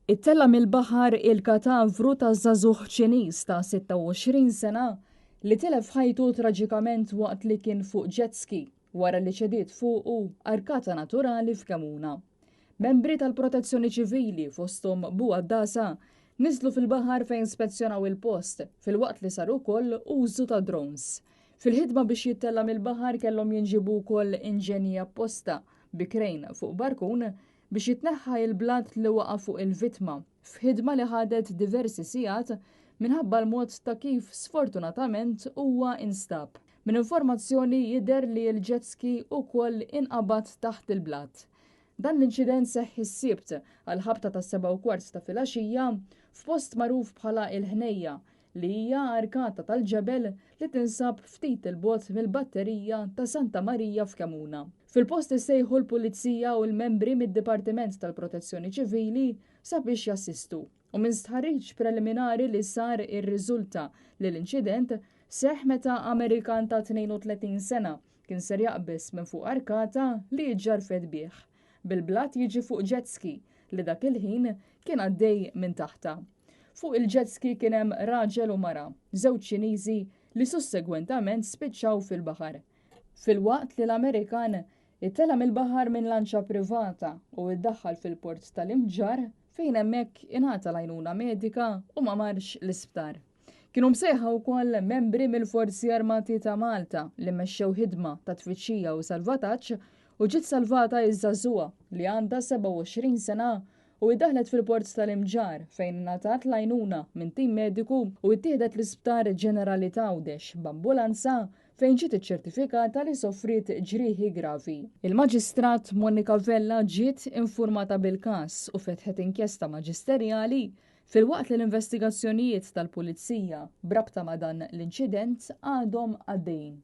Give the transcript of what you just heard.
Ittella mill-baħar il-katavru ta' żagħżugħ Ċiniż ta' 26 sena li telef ħajtu traġikament waqt li kien fuq jet ski wara li ċediet fuqu arkata naturali f'Kamuna. Membri tal-Protezzjoni Ċivili fosthom Buqa Dasa niżlu fil-baħar fejn spezzjonaw il-post filwaqt li saru wkoll użu ta' drones. Fil-ħidma biex jittella mill-baħar kellhom jinġibu wkoll inġenji apposta bi krejn fuq barkun biex jitneħħa il-blat li waqa' fuq il-vittma f'ħidma li ħadet diversi sigħat minħabba l-mod ta' kif sfortunatament huwa instab. Min informazzjoni jidher li l-jet ski wkoll inqabad taħt il-blat. Dan l-inċident seħħ is-sibt għal ħabta ta' 7:15 ta' filgħaxija f'post magħruf bħala il-Ħnejja li hija arkata tal-ġebel li tinsab ftit il-bogħod mill-batterija ta' Santa Marija f'Kamuna. Fil-post issejħu l-Pulizija u l-membri mid-Dipartiment tal-Protezzjoni Ċivili sabiex jassistu. U minn stħarriġ preliminari li sar irriżulta li l-inċident seħħ meta Amerikan ta' 32 sena kien ser jaqbes minn fuq arkata li ġarfet bih. Bil-blat jiġi fuq jet ski li dak il-ħin kien għaddej minn taħta. Fuq il-jet ski kien hemm raġel u mara, żewġ Ċiniżi li sussegwentament spiċċaw fil-baħar. Fil-waqt li l-Amerikan ittela mill-baħar minn lanċa privata u iddaħħal fil-port tal-Imġar fejn hemmhekk ingħata l-għajnuna medika u ma marx l-isptar. Kienu msejħa wkoll membri mill-Forzi Armati ta' Malta li mexxew ħidma ta' tfittxija u salvataġġ u ġiet salvata iż-żagħżugħa li għandha 27 sena u iddaħlet fil-port tal-Imġar fejn ngħatat l-għajnuna minn tim mediku u ttieħdet l-Isptar Ġenerali ta' Għawdex b'ambulanza fejn ġiet iċċertifikata li soffriet ġrieħi gravi. Il-Maġistrat Monika Vella ġiet infurmata bil-każ u fetħet inkjesta maġisterjali filwaqt li l-investigazzjonijiet tal-Pulizija brabta ma' dan l-inċident għadhom għaddejjin.